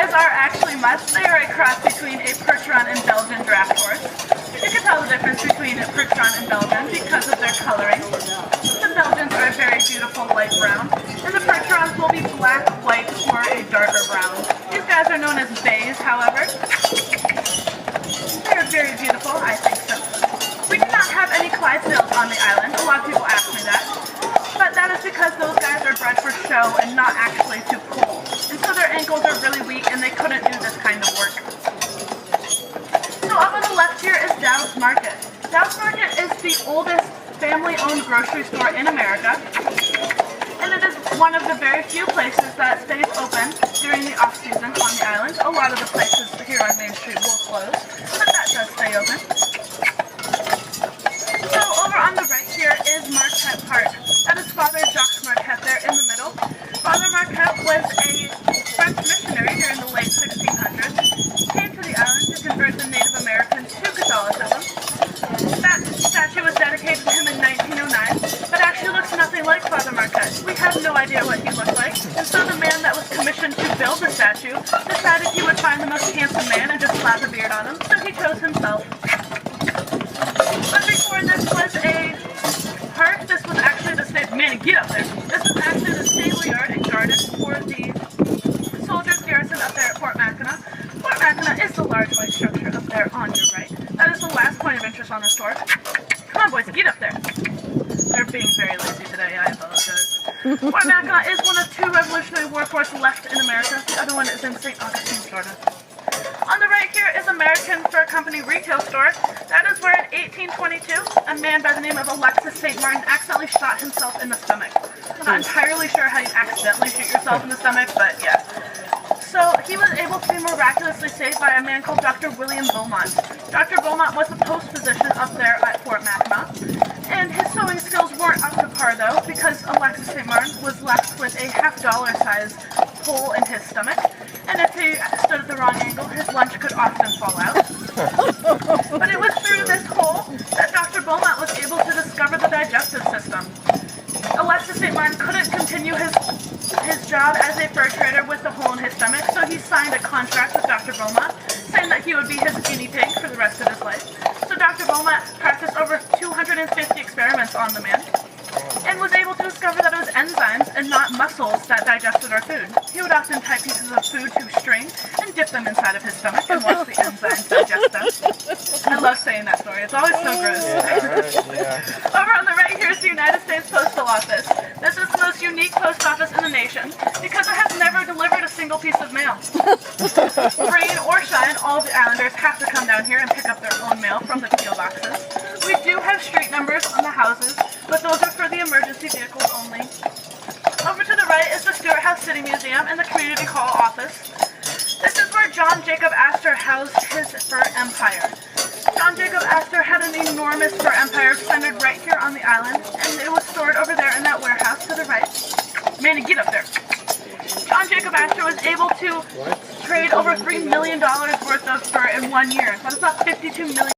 guys are actually mutts. They are a cross between a Percheron and Belgian draft horse. You can tell the difference between a Percheron and Belgian because of their coloring. The Belgians are a very beautiful light brown, and the Percherons will be black, white, or a darker brown. These guys are known as bays, however. They are very beautiful, I think so. We do not have any Clydesdales on the island. A lot of people ask me that. But that is because those guys are bred for show and not actually to pull. And so their ankles are really weak and they couldn't do this kind of work. So up on the left here is Dow's Market. Dow's Market is the oldest family-owned grocery store in America. And it is one of the very few places that stays open during the off-season on the island. A lot of the places here on Main Street will close, but that does stay open. So over on the right here is Marquette Park. That is Father Jacques Marquette there in the middle. Father Marquette was a French missionary during the late 1600s. He came to the island to convert the Native Americans to Catholicism. That statue was dedicated to him in 1909, but actually looks nothing like Father Marquette. We have no idea what he looked like, and so the man that was commissioned to build the statue decided he would find the most handsome man and just slap a beard on him, so he chose himself. But before this was a park, this was actually the stable. Man, get up there! This was actually the stable yard and garden for the soldiers garrison up there at Fort Mackinac. Fort Mackinac is the large white structure up there on your right. That is the last point of interest on this tour. Come on, boys, get up there! They're being very lazy today, I apologize. Fort Mackinac is one of two Revolutionary War forts left in America. The other one is in St. Augustine, Florida. On the right here is American Fur Company retail store. That is where in 1822, a man by the name of Alexis St. Martin accidentally shot himself in the stomach. I'm not entirely sure how you accidentally shoot yourself in the stomach, but yeah. So he was able to be miraculously saved by a man called Dr. William Beaumont. Dr. Beaumont was a post physician up there at Fort Mackinac, and his sewing skills weren't up to par though, because Alexis St. Martin was left with a $half-dollar size hole in his stomach, and if he stood at the wrong angle, his lunch could often fall out. But it was through this hole that Dr. Beaumont was able to discover the digestive system. Alexis St. Martin couldn't continue his job as a fur trader with the hole in his stomach, so he signed a contract with Dr. Beaumont, saying that he would be his guinea pig for the rest of his life. So Dr. Beaumont practiced over 250 experiments on the man, and was able to discover that it was enzymes and not muscles that digested our food. He would often tie pieces of food to string and dip them inside of his stomach and watch the enzymes digest them. I love saying that story. It's always so gross. Over on the right here is the United States Postal Office. This is the most unique post office in the nation because it has never delivered a single piece of mail. Rain or shine, all the islanders have to come down here and pick up their own mail from the P.O. boxes. We do have street numbers on the houses, but those are for the emergency vehicles only. Over to the right is the Stewart House City Museum and the Community Hall office. This is where John Jacob Astor housed his fur empire. John Jacob Astor had an enormous fur empire centered right here on the island, and it was stored over there in that warehouse to the right. Manny, get up there. John Jacob Astor was able to trade over $3 million worth of fur in 1 year. That is about $52 million.